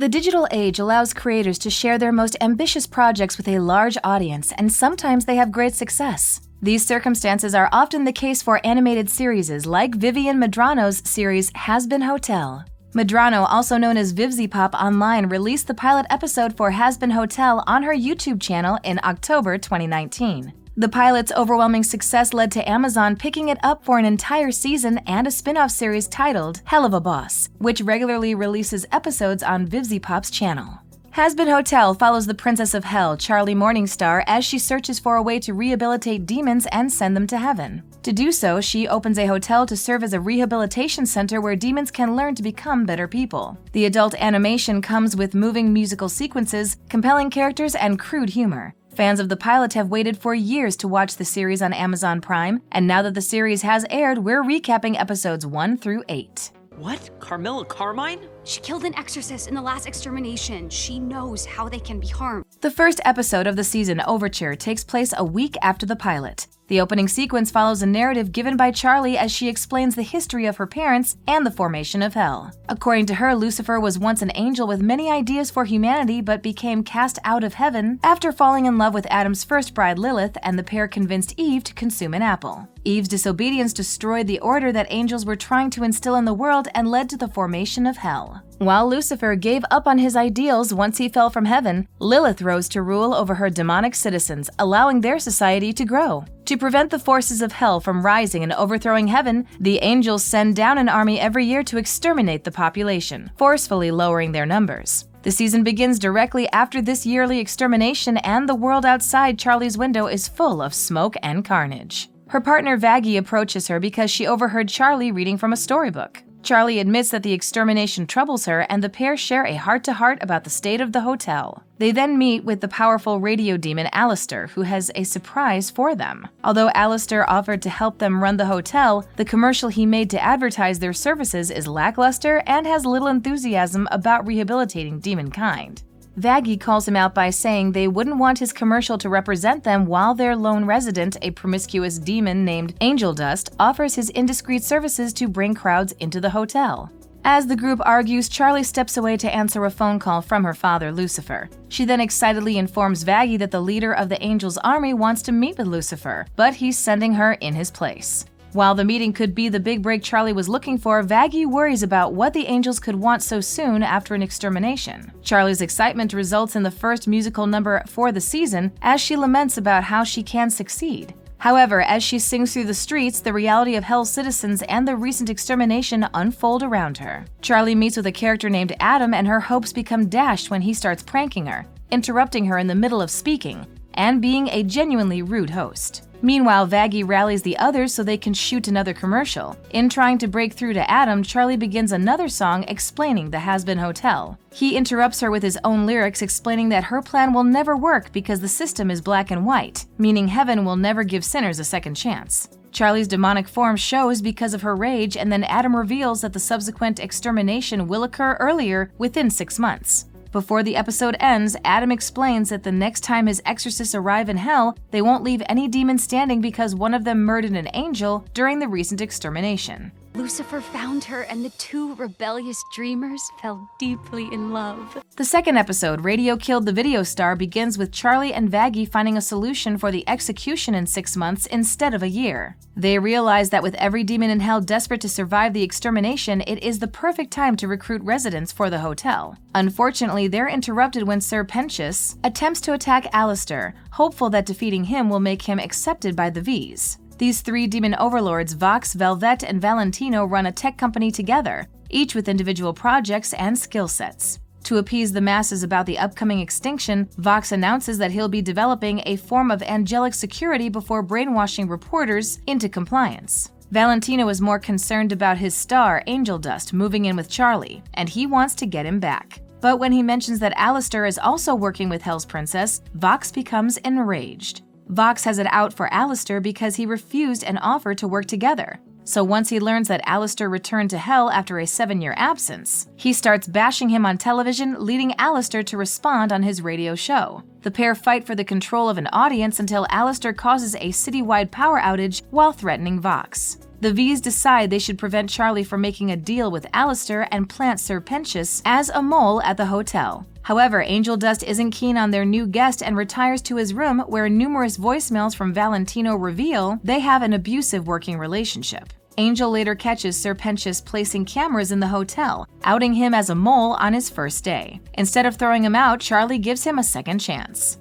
The digital age allows creators to share their most ambitious projects with a large audience, and sometimes they have great success. These circumstances are often the case for animated series like Vivian Medrano's series Hazbin Hotel. Medrano, also known as VivziePop Online, released the pilot episode for Hazbin Hotel on her YouTube channel in October 2019. The pilot's overwhelming success led to Amazon picking it up for an entire season and a spin-off series titled Hell of a Boss, which regularly releases episodes on VivziePop's channel. Hazbin Hotel follows the Princess of Hell, Charlie Morningstar, as she searches for a way to rehabilitate demons and send them to heaven. To do so, she opens a hotel to serve as a rehabilitation center where demons can learn to become better people. The adult animation comes with moving musical sequences, compelling characters, and crude humor. Fans of the pilot have waited for years to watch the series on Amazon Prime, and now that the series has aired, we're recapping episodes 1 through 8. What? Carmilla Carmine? She killed an exorcist in the last extermination. She knows how they can be harmed. The first episode of the season, Overture, takes place a week after the pilot. The opening sequence follows a narrative given by Charlie as she explains the history of her parents and the formation of hell. According to her, Lucifer was once an angel with many ideas for humanity but became cast out of heaven after falling in love with Adam's first bride Lilith, and the pair convinced Eve to consume an apple. Eve's disobedience destroyed the order that angels were trying to instill in the world and led to the formation of hell. While Lucifer gave up on his ideals once he fell from heaven, Lilith rose to rule over her demonic citizens, allowing their society to grow. To prevent the forces of hell from rising and overthrowing heaven, the angels send down an army every year to exterminate the population, forcefully lowering their numbers. The season begins directly after this yearly extermination, and the world outside Charlie's window is full of smoke and carnage. Her partner Vaggie approaches her because she overheard Charlie reading from a storybook. Charlie admits that the extermination troubles her, and the pair share a heart-to-heart about the state of the hotel. They then meet with the powerful radio demon Alistair, who has a surprise for them. Although Alistair offered to help them run the hotel, the commercial he made to advertise their services is lackluster and has little enthusiasm about rehabilitating demonkind. Vaggie calls him out by saying they wouldn't want his commercial to represent them while their lone resident, a promiscuous demon named Angel Dust, offers his indiscreet services to bring crowds into the hotel. As the group argues, Charlie steps away to answer a phone call from her father, Lucifer. She then excitedly informs Vaggie that the leader of the Angels' army wants to meet with Lucifer, but he's sending her in his place. While the meeting could be the big break Charlie was looking for, Vaggie worries about what the angels could want so soon after an extermination. Charlie's excitement results in the first musical number for the season as she laments about how she can succeed. However, as she sings through the streets, the reality of Hell's citizens and the recent extermination unfold around her. Charlie meets with a character named Adam, and her hopes become dashed when he starts pranking her, interrupting her in the middle of speaking, and being a genuinely rude host. Meanwhile, Vaggie rallies the others so they can shoot another commercial. In trying to break through to Adam, Charlie begins another song explaining the Hazbin Hotel. He interrupts her with his own lyrics explaining that her plan will never work because the system is black and white, meaning heaven will never give sinners a second chance. Charlie's demonic form shows because of her rage, and then Adam reveals that the subsequent extermination will occur earlier, within 6 months. Before the episode ends, Adam explains that the next time his exorcists arrive in hell, they won't leave any demons standing because one of them murdered an angel during the recent extermination. Lucifer found her, and the two rebellious dreamers fell deeply in love. The second episode, Radio Killed the Video Star, begins with Charlie and Vaggie finding a solution for the execution in 6 months instead of a year. They realize that with every demon in hell desperate to survive the extermination, it is the perfect time to recruit residents for the hotel. Unfortunately, they're interrupted when Sir Pentious attempts to attack Alistair, hopeful that defeating him will make him accepted by the V's. These 3 demon overlords, Vox, Velvet, and Valentino, run a tech company together, each with individual projects and skill sets. To appease the masses about the upcoming extinction, Vox announces that he'll be developing a form of angelic security before brainwashing reporters into compliance. Valentino is more concerned about his star, Angel Dust, moving in with Charlie, and he wants to get him back. But when he mentions that Alistair is also working with Hell's Princess, Vox becomes enraged. Vox has it out for Alistair because he refused an offer to work together. So once he learns that Alistair returned to Hell after a 7-year absence, he starts bashing him on television, leading Alistair to respond on his radio show. The pair fight for the control of an audience until Alistair causes a citywide power outage while threatening Vox. The V's decide they should prevent Charlie from making a deal with Alistair and plant Sir Pentious as a mole at the hotel. However, Angel Dust isn't keen on their new guest and retires to his room, where numerous voicemails from Valentino reveal they have an abusive working relationship. Angel later catches Sir Pentious placing cameras in the hotel, outing him as a mole on his first day. Instead of throwing him out, Charlie gives him a second chance.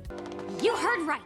You heard right.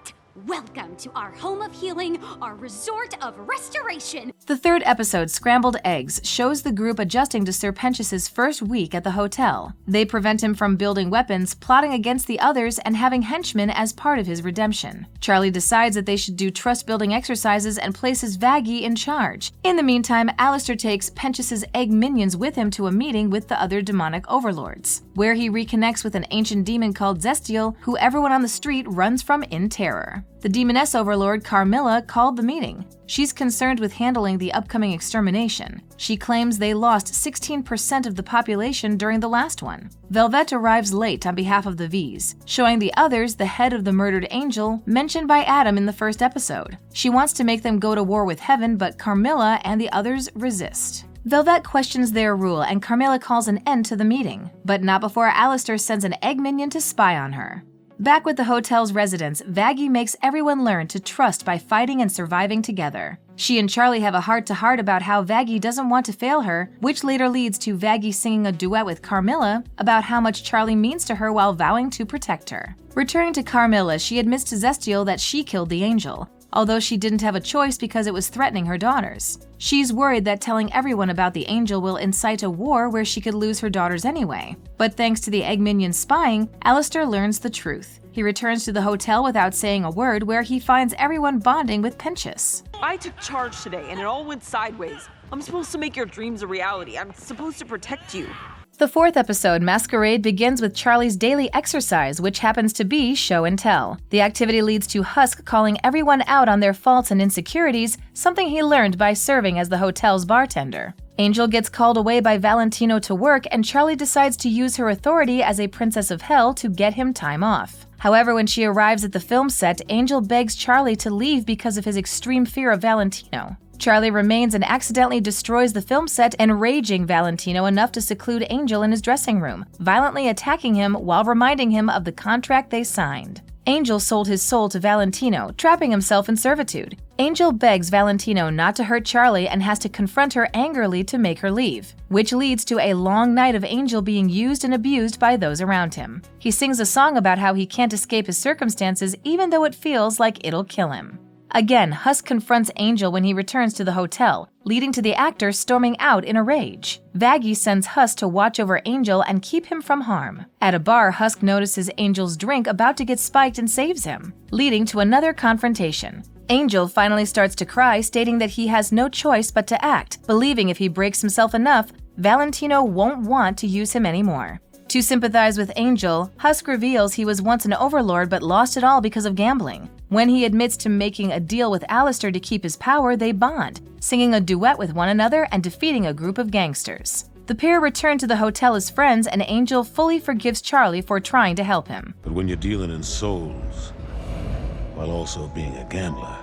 Welcome to our home of healing, our resort of restoration. The third episode, Scrambled Eggs, shows the group adjusting to Sir Pentious's first week at the hotel. They prevent him from building weapons, plotting against the others, and having henchmen as part of his redemption. Charlie decides that they should do trust-building exercises and places Vaggie in charge. In the meantime, Alistair takes Pentius's egg minions with him to a meeting with the other demonic overlords, where he reconnects with an ancient demon called Zestial, who everyone on the street runs from in terror. The demoness overlord Carmilla called the meeting. She's concerned with handling the upcoming extermination. She claims they lost 16% of the population during the last one. Velvet arrives late on behalf of the V's, showing the others the head of the murdered angel mentioned by Adam in the first episode. She wants to make them go to war with Heaven, but Carmilla and the others resist. Velvet questions their rule and Carmilla calls an end to the meeting, but not before Alistair sends an egg minion to spy on her. Back with the hotel's residents, Vaggie makes everyone learn to trust by fighting and surviving together. She and Charlie have a heart-to-heart about how Vaggie doesn't want to fail her, which later leads to Vaggie singing a duet with Carmilla about how much Charlie means to her while vowing to protect her. Returning to Carmilla, she admits to Zestial that she killed the angel, although she didn't have a choice because it was threatening her daughters. She's worried that telling everyone about the angel will incite a war where she could lose her daughters anyway. But thanks to the egg minion's spying, Alistair learns the truth. He returns to the hotel without saying a word, where he finds everyone bonding with Pentious. I took charge today and it all went sideways. I'm supposed to make your dreams a reality. I'm supposed to protect you. The fourth episode, Masquerade, begins with Charlie's daily exercise, which happens to be show and tell. The activity leads to Husk calling everyone out on their faults and insecurities, something he learned by serving as the hotel's bartender. Angel gets called away by Valentino to work, and Charlie decides to use her authority as a princess of hell to get him time off. However, when she arrives at the film set, Angel begs Charlie to leave because of his extreme fear of Valentino. Charlie remains and accidentally destroys the film set, enraging Valentino enough to seclude Angel in his dressing room, violently attacking him while reminding him of the contract they signed. Angel sold his soul to Valentino, trapping himself in servitude. Angel begs Valentino not to hurt Charlie and has to confront her angrily to make her leave, which leads to a long night of Angel being used and abused by those around him. He sings a song about how he can't escape his circumstances even though it feels like it'll kill him. Again, Husk confronts Angel when he returns to the hotel, leading to the actor storming out in a rage. Vaggie sends Husk to watch over Angel and keep him from harm. At a bar, Husk notices Angel's drink about to get spiked and saves him, leading to another confrontation. Angel finally starts to cry, stating that he has no choice but to act, believing if he breaks himself enough, Valentino won't want to use him anymore. To sympathize with Angel, Husk reveals he was once an overlord but lost it all because of gambling. When he admits to making a deal with Alistair to keep his power, they bond, singing a duet with one another and defeating a group of gangsters. The pair return to the hotel as friends, and Angel fully forgives Charlie for trying to help him. But when you're dealing in souls, while also being a gambler,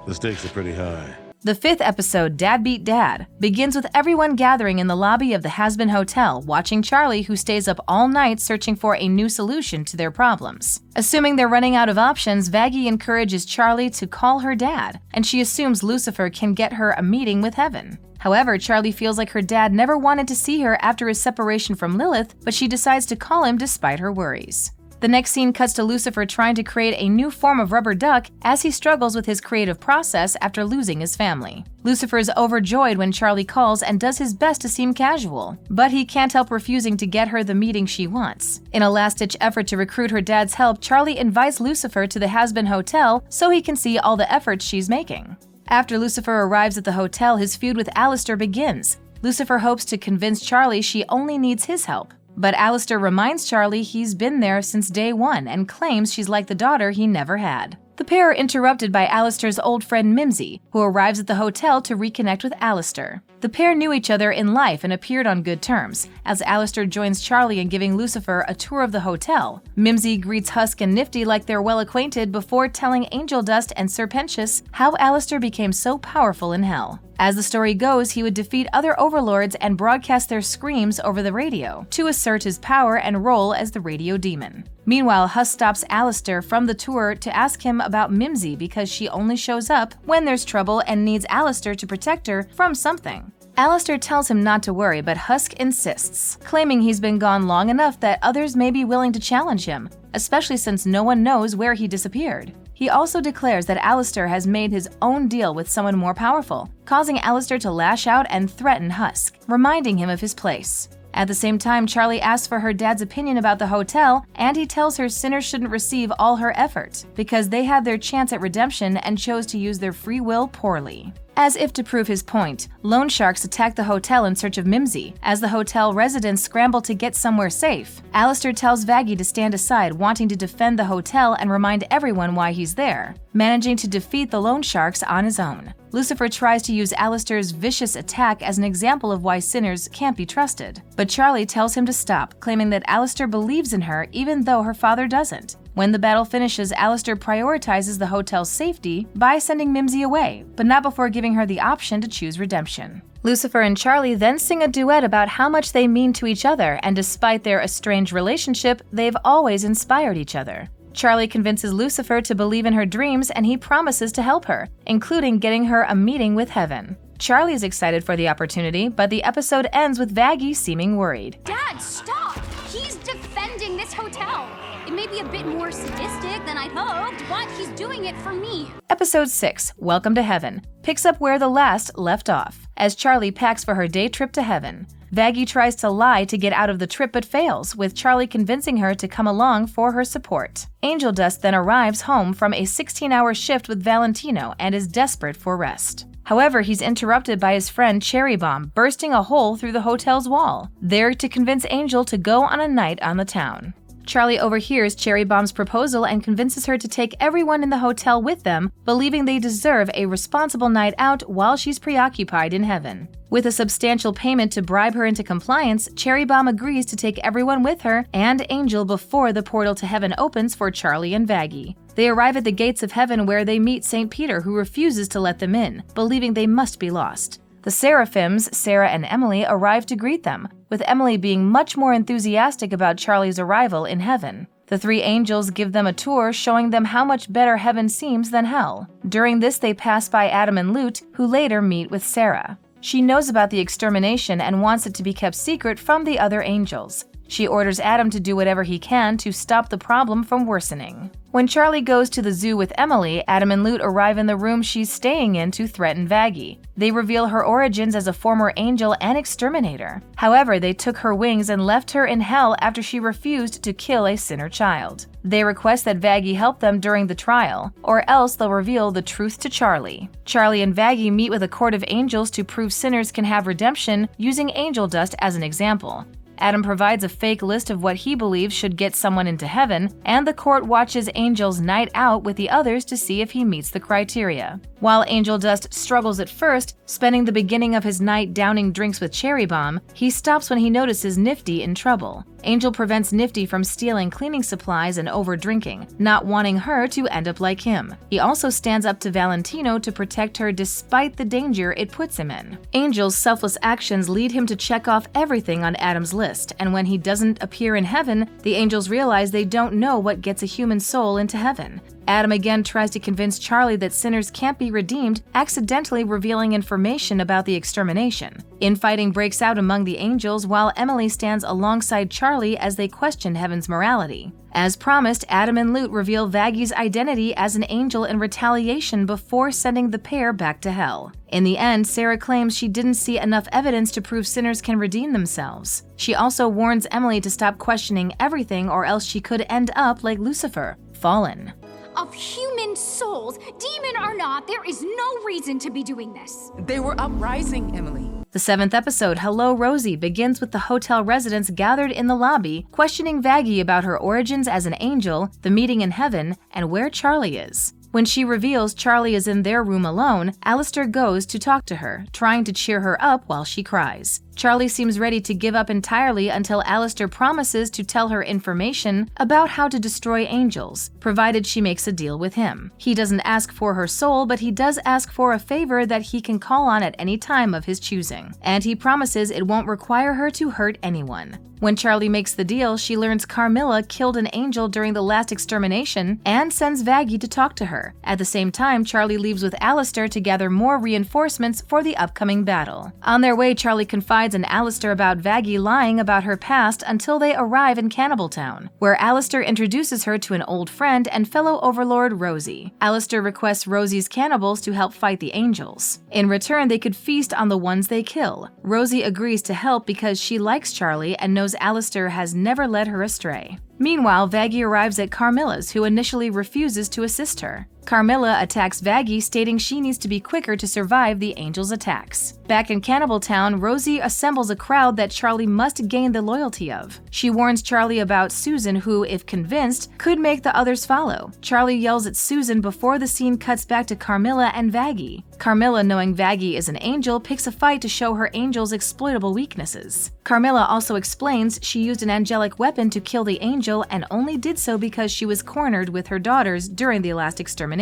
the stakes are pretty high. The fifth episode, Dad Beat Dad, begins with everyone gathering in the lobby of the Hazbin Hotel, watching Charlie, who stays up all night searching for a new solution to their problems. Assuming they're running out of options, Vaggie encourages Charlie to call her dad, and she assumes Lucifer can get her a meeting with Heaven. However, Charlie feels like her dad never wanted to see her after his separation from Lilith, but she decides to call him despite her worries. The next scene cuts to Lucifer trying to create a new form of rubber duck as he struggles with his creative process after losing his family. Lucifer is overjoyed when Charlie calls and does his best to seem casual, but he can't help refusing to get her the meeting she wants. In a last-ditch effort to recruit her dad's help, Charlie invites Lucifer to the Hazbin Hotel so he can see all the efforts she's making. After Lucifer arrives at the hotel, his feud with Alistair begins. Lucifer hopes to convince Charlie she only needs his help. But Alistair reminds Charlie he's been there since day one and claims she's like the daughter he never had. The pair are interrupted by Alistair's old friend Mimsy, who arrives at the hotel to reconnect with Alistair. The pair knew each other in life and appeared on good terms, as Alistair joins Charlie in giving Lucifer a tour of the hotel. Mimsy greets Husk and Nifty like they're well acquainted before telling Angel Dust and Sir Pentious how Alistair became so powerful in hell. As the story goes, he would defeat other overlords and broadcast their screams over the radio to assert his power and role as the radio demon. Meanwhile, Husk stops Alistair from the tour to ask him about Mimsy because she only shows up when there's trouble and needs Alistair to protect her from something. Alistair tells him not to worry, but Husk insists, claiming he's been gone long enough that others may be willing to challenge him, especially since no one knows where he disappeared. He also declares that Alistair has made his own deal with someone more powerful, causing Alistair to lash out and threaten Husk, reminding him of his place. At the same time, Charlie asks for her dad's opinion about the hotel, and he tells her sinners shouldn't receive all her effort, because they had their chance at redemption and chose to use their free will poorly. As if to prove his point, loan sharks attack the hotel in search of Mimsy, as the hotel residents scramble to get somewhere safe. Alistair tells Vaggie to stand aside, wanting to defend the hotel and remind everyone why he's there, managing to defeat the loan sharks on his own. Lucifer tries to use Alistair's vicious attack as an example of why sinners can't be trusted, but Charlie tells him to stop, claiming that Alistair believes in her even though her father doesn't. When the battle finishes, Alistair prioritizes the hotel's safety by sending Mimsy away, but not before giving her the option to choose redemption. Lucifer and Charlie then sing a duet about how much they mean to each other, and despite their estranged relationship, they've always inspired each other. Charlie convinces Lucifer to believe in her dreams, and he promises to help her, including getting her a meeting with heaven. Charlie is excited for the opportunity, but the episode ends with Vaggie seeming worried. Dad, stop! He's defending this hotel! It may be a bit more sadistic than I'd hoped, but he's doing it for me. Episode 6, Welcome to Heaven, picks up where the last left off, as Charlie packs for her day trip to heaven. Vaggie tries to lie to get out of the trip but fails, with Charlie convincing her to come along for her support. Angel Dust then arrives home from a 16-hour shift with Valentino and is desperate for rest. However, he's interrupted by his friend Cherry Bomb bursting a hole through the hotel's wall, there to convince Angel to go on a night on the town. Charlie overhears Cherry Bomb's proposal and convinces her to take everyone in the hotel with them, believing they deserve a responsible night out while she's preoccupied in heaven. With a substantial payment to bribe her into compliance, Cherry Bomb agrees to take everyone with her and Angel before the portal to heaven opens for Charlie and Vaggie. They arrive at the gates of heaven where they meet St. Peter, who refuses to let them in, believing they must be lost. The Seraphims, Sarah and Emily, arrive to greet them, with Emily being much more enthusiastic about Charlie's arrival in heaven. The three angels give them a tour, showing them how much better heaven seems than hell. During this, they pass by Adam and Lute, who later meet with Sarah. She knows about the extermination and wants it to be kept secret from the other angels. She orders Adam to do whatever he can to stop the problem from worsening. When Charlie goes to the zoo with Emily, Adam and Lute arrive in the room she's staying in to threaten Vaggie. They reveal her origins as a former angel and exterminator. However, they took her wings and left her in hell after she refused to kill a sinner child. They request that Vaggie help them during the trial, or else they'll reveal the truth to Charlie. Charlie and Vaggie meet with a court of angels to prove sinners can have redemption, using angel dust as an example. Adam provides a fake list of what he believes should get someone into heaven, and the court watches Angel's night out with the others to see if he meets the criteria. While Angel Dust struggles at first, spending the beginning of his night downing drinks with Cherry Bomb, he stops when he notices Nifty in trouble. Angel prevents Nifty from stealing cleaning supplies and over-drinking, not wanting her to end up like him. He also stands up to Valentino to protect her despite the danger it puts him in. Angel's selfless actions lead him to check off everything on Adam's list, and when he doesn't appear in heaven, the angels realize they don't know what gets a human soul into heaven. Adam again tries to convince Charlie that sinners can't be redeemed, accidentally revealing information about the extermination. Infighting breaks out among the angels while Emily stands alongside Charlie as they question heaven's morality. As promised, Adam and Lute reveal Vaggie's identity as an angel in retaliation before sending the pair back to hell. In the end, Sarah claims she didn't see enough evidence to prove sinners can redeem themselves. She also warns Emily to stop questioning everything or else she could end up like Lucifer, fallen. Of human souls, demon or not, there is no reason to be doing this. They were uprising, Emily. The 7th episode, Hello, Rosie, begins with the hotel residents gathered in the lobby, questioning Vaggie about her origins as an angel, the meeting in heaven, and where Charlie is. When she reveals Charlie is in their room alone, Alistair goes to talk to her, trying to cheer her up while she cries. Charlie seems ready to give up entirely until Alistair promises to tell her information about how to destroy angels, provided she makes a deal with him. He doesn't ask for her soul, but he does ask for a favor that he can call on at any time of his choosing, and he promises it won't require her to hurt anyone. When Charlie makes the deal, she learns Carmilla killed an angel during the last extermination and sends Vaggie to talk to her. At the same time, Charlie leaves with Alistair to gather more reinforcements for the upcoming battle. On their way, Charlie confides in Alistair about Vaggie lying about her past until they arrive in Cannibal Town, where Alistair introduces her to an old friend and fellow overlord Rosie. Alistair requests Rosie's cannibals to help fight the angels. In return, they could feast on the ones they kill. Rosie agrees to help because she likes Charlie and knows Alistair has never led her astray. Meanwhile, Vaggie arrives at Carmilla's, who initially refuses to assist her. Carmilla attacks Vaggie, stating she needs to be quicker to survive the angels' attacks. Back in Cannibal Town, Rosie assembles a crowd that Charlie must gain the loyalty of. She warns Charlie about Susan, who, if convinced, could make the others follow. Charlie yells at Susan before the scene cuts back to Carmilla and Vaggie. Carmilla, knowing Vaggie is an angel, picks a fight to show her angel's exploitable weaknesses. Carmilla also explains she used an angelic weapon to kill the angel and only did so because she was cornered with her daughters during the last extermination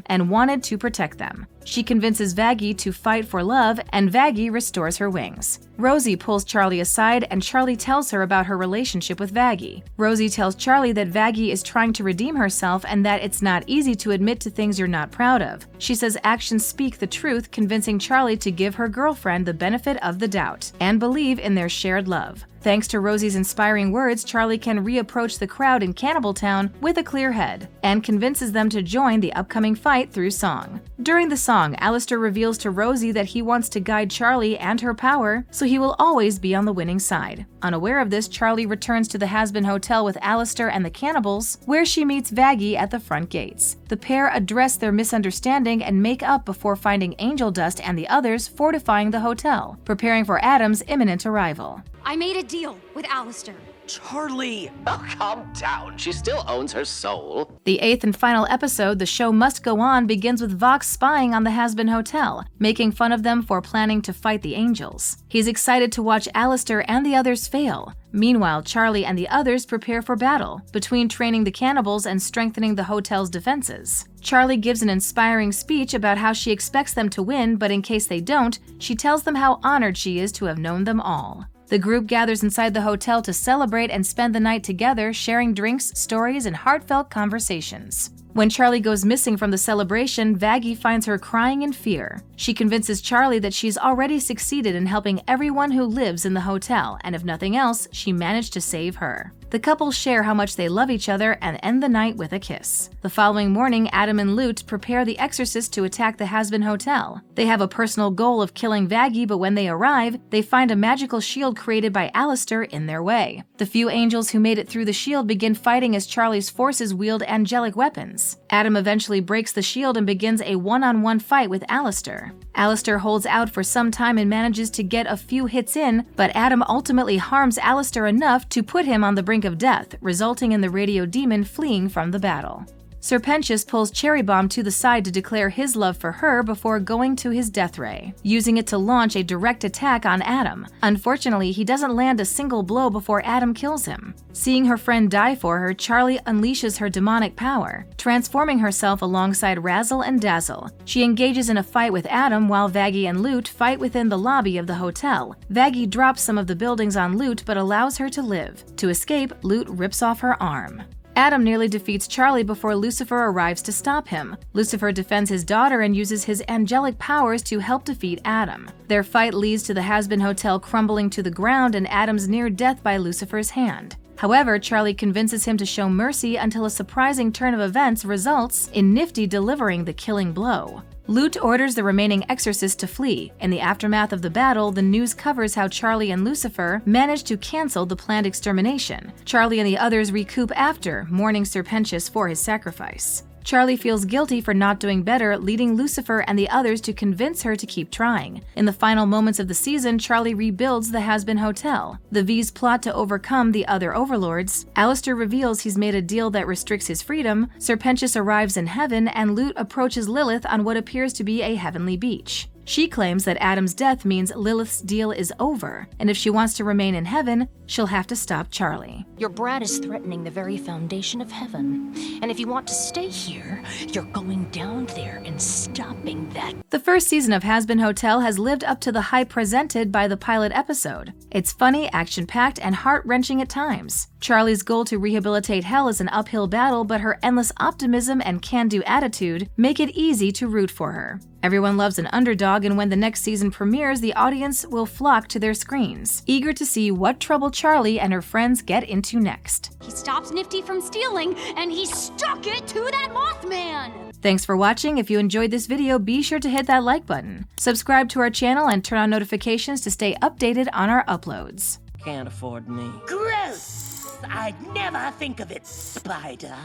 and wanted to protect them. She convinces Vaggie to fight for love, and Vaggie restores her wings. Rosie pulls Charlie aside, and Charlie tells her about her relationship with Vaggie. Rosie tells Charlie that Vaggie is trying to redeem herself and that it's not easy to admit to things you're not proud of. She says actions speak the truth, convincing Charlie to give her girlfriend the benefit of the doubt and believe in their shared love. Thanks to Rosie's inspiring words, Charlie can reapproach the crowd in Cannibal Town with a clear head and convinces them to join the upcoming fight through song. During the song, Alistair reveals to Rosie that he wants to guide Charlie and her power, so he will always be on the winning side. Unaware of this, Charlie returns to the Hazbin Hotel with Alistair and the cannibals, where she meets Vaggie at the front gates. The pair address their misunderstanding and make up before finding Angel Dust and the others fortifying the hotel, preparing for Adam's imminent arrival. I made a deal with Alistair. Charlie! Oh, calm down. She still owns her soul. The 8th and final episode, The Show Must Go On, begins with Vox spying on the Hazbin Hotel, making fun of them for planning to fight the angels. He's excited to watch Alistair and the others fail. Meanwhile, Charlie and the others prepare for battle, between training the cannibals and strengthening the hotel's defenses. Charlie gives an inspiring speech about how she expects them to win, but in case they don't, she tells them how honored she is to have known them all. The group gathers inside the hotel to celebrate and spend the night together, sharing drinks, stories, and heartfelt conversations. When Charlie goes missing from the celebration, Vaggie finds her crying in fear. She convinces Charlie that she's already succeeded in helping everyone who lives in the hotel, and if nothing else, she managed to save her. The couple share how much they love each other and end the night with a kiss. The following morning, Adam and Lute prepare the exorcist to attack the Hazbin Hotel. They have a personal goal of killing Vaggie, but when they arrive, they find a magical shield created by Alistair in their way. The few angels who made it through the shield begin fighting as Charlie's forces wield angelic weapons. Adam eventually breaks the shield and begins a one-on-one fight with Alistair. Alistair holds out for some time and manages to get a few hits in, but Adam ultimately harms Alistair enough to put him on the brink of death, resulting in the radio demon fleeing from the battle. Serpentius pulls Cherry Bomb to the side to declare his love for her before going to his death ray, using it to launch a direct attack on Adam. Unfortunately, he doesn't land a single blow before Adam kills him. Seeing her friend die for her, Charlie unleashes her demonic power, transforming herself alongside Razzle and Dazzle. She engages in a fight with Adam while Vaggie and Lute fight within the lobby of the hotel. Vaggie drops some of the buildings on Lute but allows her to live. To escape, Lute rips off her arm. Adam nearly defeats Charlie before Lucifer arrives to stop him. Lucifer defends his daughter and uses his angelic powers to help defeat Adam. Their fight leads to the Hazbin Hotel crumbling to the ground and Adam's near death by Lucifer's hand. However, Charlie convinces him to show mercy until a surprising turn of events results in Nifty delivering the killing blow. Lute orders the remaining exorcists to flee. In the aftermath of the battle, the news covers how Charlie and Lucifer managed to cancel the planned extermination. Charlie and the others recoup after, mourning Serpentius for his sacrifice. Charlie feels guilty for not doing better, leading Lucifer and the others to convince her to keep trying. In the final moments of the season, Charlie rebuilds the Hazbin Hotel. The V's plot to overcome the other overlords. Alistair reveals he's made a deal that restricts his freedom. Serpentius arrives in heaven, and Lute approaches Lilith on what appears to be a heavenly beach. She claims that Adam's death means Lilith's deal is over, and if she wants to remain in heaven, she'll have to stop Charlie. Your brat is threatening the very foundation of heaven. And if you want to stay here, you're going down there and stopping that. The first season of Hazbin Hotel has lived up to the hype presented by the pilot episode. It's funny, action-packed, and heart-wrenching at times. Charlie's goal to rehabilitate Hell is an uphill battle, but her endless optimism and can-do attitude make it easy to root for her. Everyone loves an underdog, and when the next season premieres, the audience will flock to their screens, eager to see what trouble Charlie and her friends get into next. He stopped Nifty from stealing, and he stuck it to that Mothman! Thanks for watching. If you enjoyed this video, be sure to hit that like button. Subscribe to our channel and turn on notifications to stay updated on our uploads. Can't afford me. Gross! I'd never think of it, Spider.